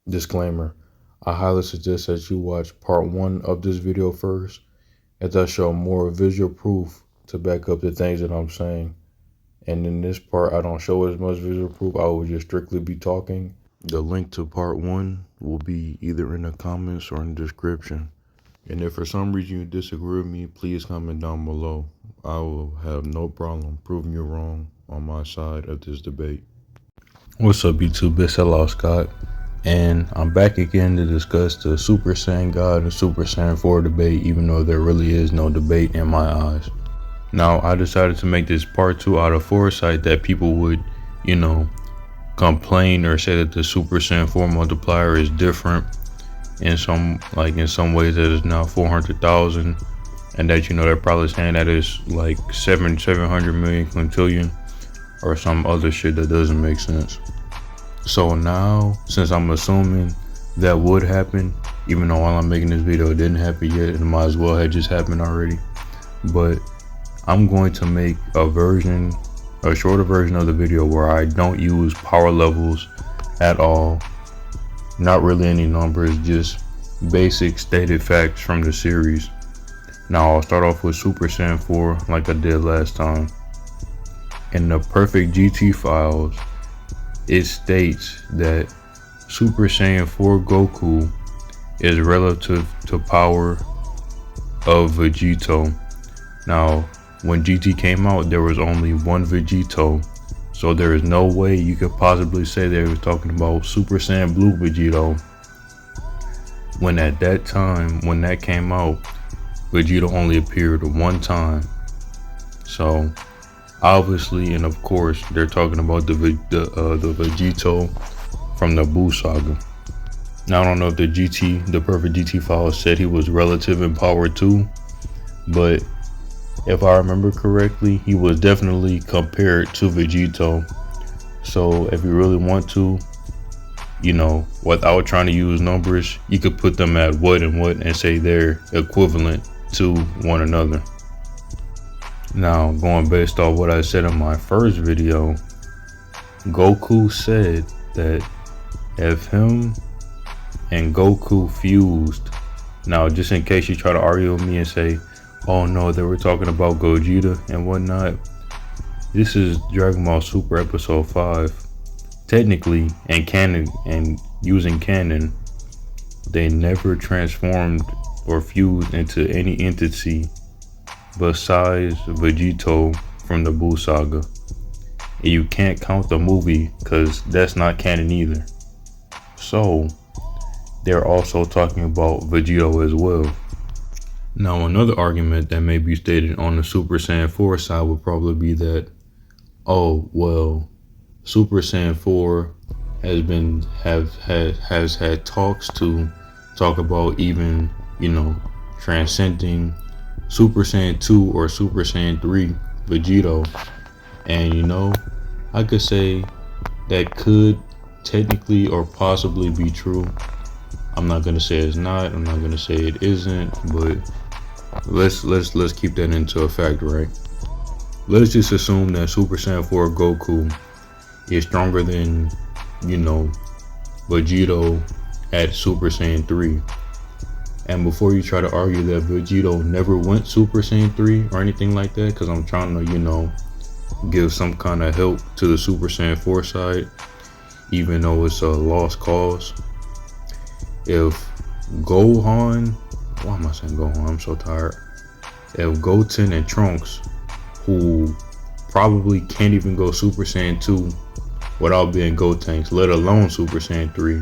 Disclaimer, I highly suggest that you watch part 1 of this video first, as I show more visual proof to back up the things that I'm saying. And in this part, I don't show as much visual proof. I will just strictly be talking. The link to part 1 will be either in the comments or in the description. And if for some reason you disagree with me, please comment down below. I will have no problem proving you wrong on my side of this debate. What's up, YouTube? It's Hello Scott, and I'm back again to discuss the Super Saiyan God and Super Saiyan 4 debate, even though there really is no debate in my eyes. Now, I decided to make this part 2 out of foresight that people would, complain or say that the Super Saiyan 4 multiplier is different in some ways, that it's now 400,000, and that they're probably saying that it's like 700 million quintillion or some other shit that doesn't make sense. So now, since I'm assuming that would happen, even though while I'm making this video it didn't happen yet, it might as well have just happened already, but I'm going to make a shorter version of the video where I don't use power levels at all, not really any numbers, just basic stated facts from the series. Now I'll start off with Super Saiyan 4 like I did last time. In the perfect GT files, it states that Super Saiyan 4 Goku is relative to power of Vegito. Now, when GT came out, there was only one Vegito, so there is no way you could possibly say they were talking about Super Saiyan Blue Vegito, when at that time, when that came out, Vegito only appeared one time. So obviously, and of course, they're talking about the Vegito from the Buu saga. Now, I don't know if the perfect GT file said he was relative in power too, but if I remember correctly, he was definitely compared to Vegito. So if you really want to, without trying to use numbers, you could put them at what and what and say they're equivalent to one another. Now, going based off what I said in my first video, Goku said that if him and Goku fused, now just in case you try to argue with me and say, oh no, they were talking about Gogeta and whatnot, this is Dragon Ball Super episode 5. Technically, and canon, and using canon, they never transformed or fused into any entity besides Vegito from the Buu saga. And you can't count the movie because that's not canon either. So they're also talking about Vegito as well. Now, another argument that may be stated on the Super Saiyan 4 side would probably be that, oh well, Super Saiyan 4 has had talks to talk about even, transcending Super Saiyan 2 or Super Saiyan 3 Vegito. And I could say that could technically or possibly be true. I'm not gonna say it's not, I'm not gonna say it isn't, but let's keep that into a fact, right? Let's just assume that Super Saiyan 4 Goku is stronger than, Vegito at Super Saiyan 3. And before you try to argue that Vegito never went Super Saiyan 3 or anything like that, because I'm trying to, give some kind of help to the Super Saiyan 4 side, even though it's a lost cause. If Gohan, why am I saying Gohan? I'm so tired. If Goten and Trunks, who probably can't even go Super Saiyan 2 without being Gotenks, let alone Super Saiyan 3,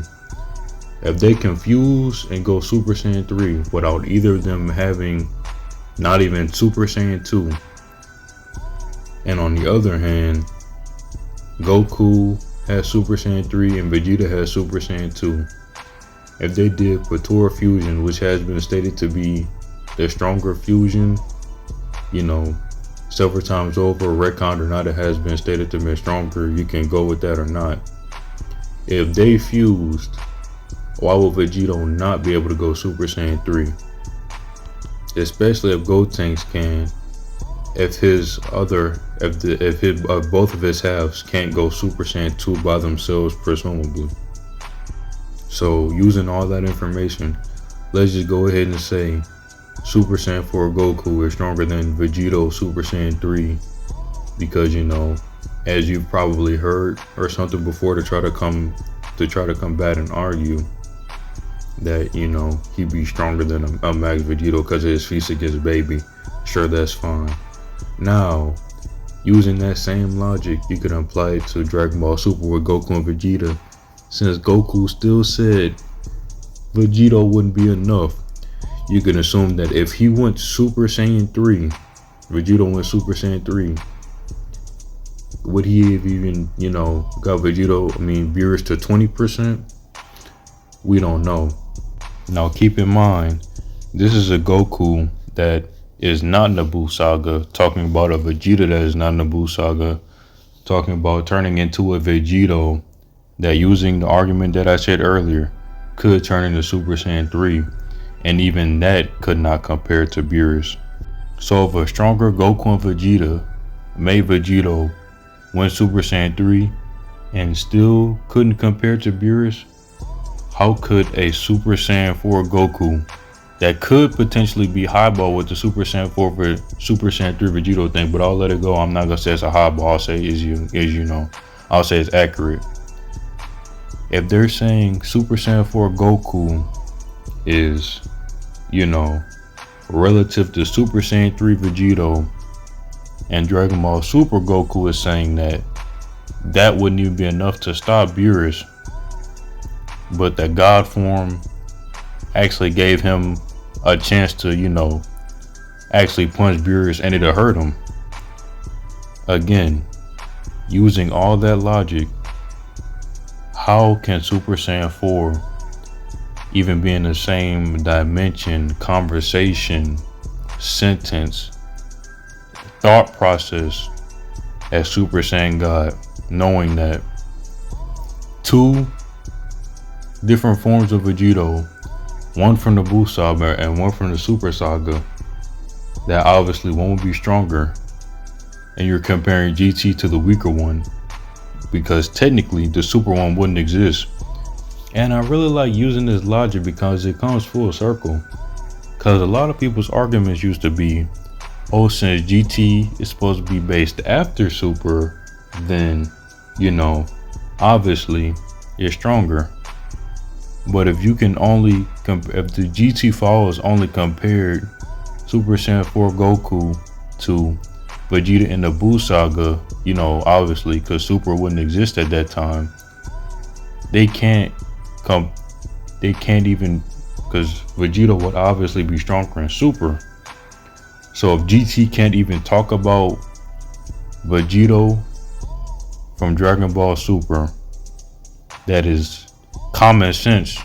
if they confuse and go Super Saiyan 3 without either of them having not even Super Saiyan 2, and on the other hand, Goku has Super Saiyan 3 and Vegeta has Super Saiyan 2, if they did Patora fusion, which has been stated to be the stronger fusion, several times over, retconned or not, it has been stated to be stronger, you can go with that or not. If they fused, why would Vegito not be able to go Super Saiyan 3? Especially if Gotenks can, if both of his halves can't go Super Saiyan 2 by themselves, presumably. So using all that information, let's just go ahead and say Super Saiyan 4 Goku is stronger than Vegito Super Saiyan 3, because as you've probably heard or something before, to try to combat and argue that he'd be stronger than a Max Vegito because of his feast against Baby. Sure, that's fine. Now, using that same logic, you could apply it to Dragon Ball Super with Goku and Vegeta. Since Goku still said Vegito wouldn't be enough, you can assume that if he went Super Saiyan 3, Vegito went Super Saiyan 3, would he have even, got Beerus to 20%? We don't know. Now keep in mind, this is a Goku that is not in the Buu Saga, talking about a Vegeta that is not in the Buu Saga, talking about turning into a Vegito that, using the argument that I said earlier, could turn into Super Saiyan 3, and even that could not compare to Beerus. So if a stronger Goku and Vegeta made Vegito win Super Saiyan 3 and still couldn't compare to Beerus, how could a Super Saiyan 4 Goku that could potentially be highball with the Super Saiyan 4 for Super Saiyan 3 Vegito thing, but I'll let it go. I'm not gonna say it's a highball. I'll say I'll say it's accurate. If they're saying Super Saiyan 4 Goku is, relative to Super Saiyan 3 Vegito, and Dragon Ball Super Goku is saying that wouldn't even be enough to stop Beerus, but that God form actually gave him a chance to, actually punch Beerus and it'll hurt him. Again, using all that logic, how can Super Saiyan 4 even be in the same dimension, conversation, sentence, thought process as Super Saiyan God, knowing that two different forms of Vegito, one from the Buu Saga and one from the Super Saga, that obviously one would be stronger, and you're comparing GT to the weaker one, because technically the super one wouldn't exist. And I really like using this logic because it comes full circle, because a lot of people's arguments used to be, oh, since GT is supposed to be based after Super, then obviously it's stronger. But if you can only if the GT fall is only compared Super Saiyan 4 Goku to Vegeta in the Buu Saga, obviously because Super wouldn't exist at that time, they can't even, because Vegeta would obviously be stronger in Super. So if GT can't even talk about Vegito from Dragon Ball Super, that is common sense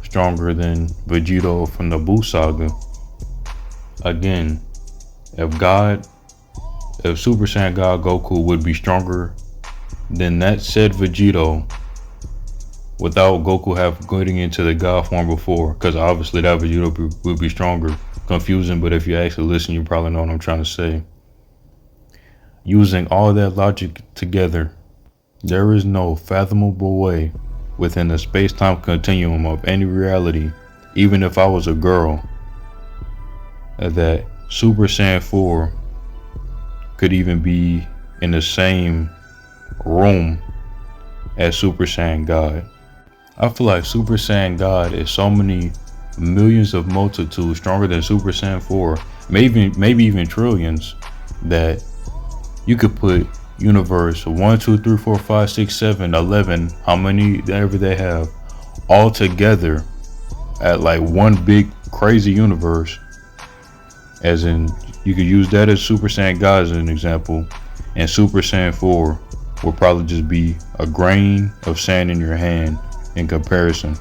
stronger than Vegito from the Buu Saga. Again, if Super Saiyan God Goku would be stronger than that said Vegito without Goku getting into the God form before, because obviously that Vegito would be stronger. Confusing, but if you actually listen, you probably know what I'm trying to say. Using all that logic together, there is no fathomable way within the space-time continuum of any reality, even if I was a girl, that Super Saiyan 4 could even be in the same room as Super Saiyan God. I feel like Super Saiyan God is so many millions of multitudes stronger than Super Saiyan 4, maybe even trillions, that you could put universe 1, 2, 3, 4, 5, 6, 7, 11, how many ever they have, all together at like one big crazy universe. As in, you could use that as Super Saiyan God as an example, and Super Saiyan 4 will probably just be a grain of sand in your hand in comparison.